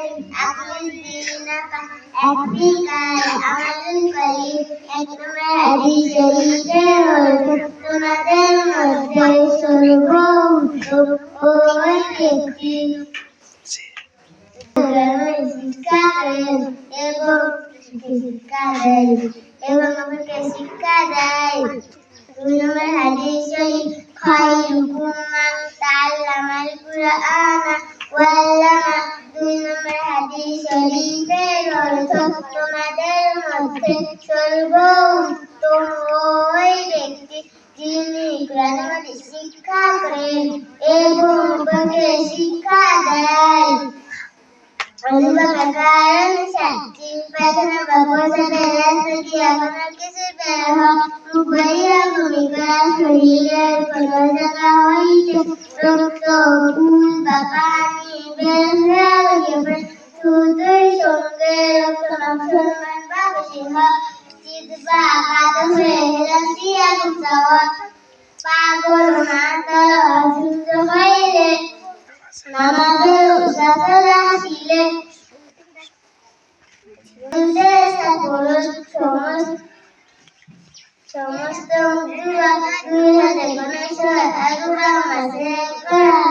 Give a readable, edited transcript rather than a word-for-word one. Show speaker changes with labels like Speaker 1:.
Speaker 1: أقم دينك اعتقاد عمل قريب একদম হাদিস শরীফের তোমাদের মধ্যে সর্বোত্তম ওই ব্যক্তি শিক্ষা করেন এবং শিক্ষা দেয় এবং আমাকে শিক্ষা দেয়। 2 নম্বর হাদিস শরীফ খায়রুকুম মান তাআল্লামাল কুরআনা ওয়া আল্লামা। 2 নম্বর হাদিস শরীফের অর্থ তোমাদের মধ্যে সর্বোত্তম ওই ব্যক্তি যিনি কুরআন হাদিস শিক্ষা করেন এবং অপরকে শিক্ষা দেয়। কারণ তিন পায়খানা বা প্রস্রাবের রাস্তা দিয়ে কোনো কিছু বের হইয়া ভূমিকা শরীরের কোনো জায়গা হইতে রক্ত ফুল বা পানি বের হইয়া পড়ে শুধুই সঙ্গে রক্ত মুসলমান বা বেশি হয় জিহ্বা কাদা হয়ে হেলান্তি আগুন চাওয়া পাগল মাতাল অসুস্থ হইলে নামাজের উসাসরা হাসিলে সমস্ত দুয়া 2019 মাসে করা